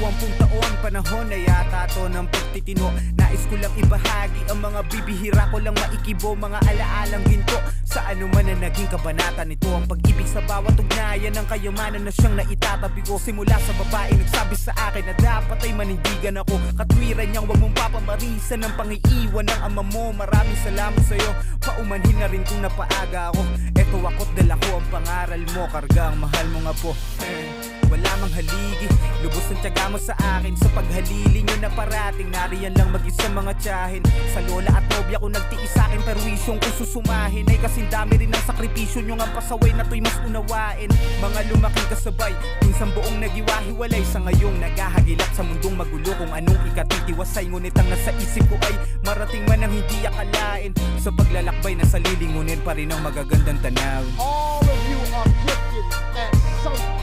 20 taon, panahon na yata to ng pagtitino. Nais ko lang ibahagi ang mga bibihira ko lang maikibo, mga alaalang ginto sa anuman na naging kabanata nito. Ang pag-ibig sa bawat ugnayan ng kayamanan na siyang naitatabi ko. Simula sa babae nagsabi sa akin na dapat ay manindigan ako. Katwiran niyang wag mong papamarisan ng pangiiwan ng ama mo. Maraming salamat sa'yo, paumanhin na rin kung napaaga ako. Eto ako't dala ko ang pangaral mo, karga ang mahal mo nga po. Wala mang haligi, lubos ang tiyaga mo sa akin. Sa paghalili nyo na parating, nariyan lang mag-isa mga tiyahin. Sa lola at nobya ko nagtiis sa akin, perwisyong kung susumahin ay kasing dami rin ang sakripisyo nyo nga pasaway na to'y mas unawain. Mga lumaking kasabay, minsan buong nagiwahiwalay. Sa ngayong naghahagilap sa mundong magulo, kung anong ikatitiwasay. Ngunit ang nasa isip ko ay marating man ang hindi akalain. Sa paglalakbay na sa lilingunin pa rin ang magagandang tanawin. All of you are gifted at something.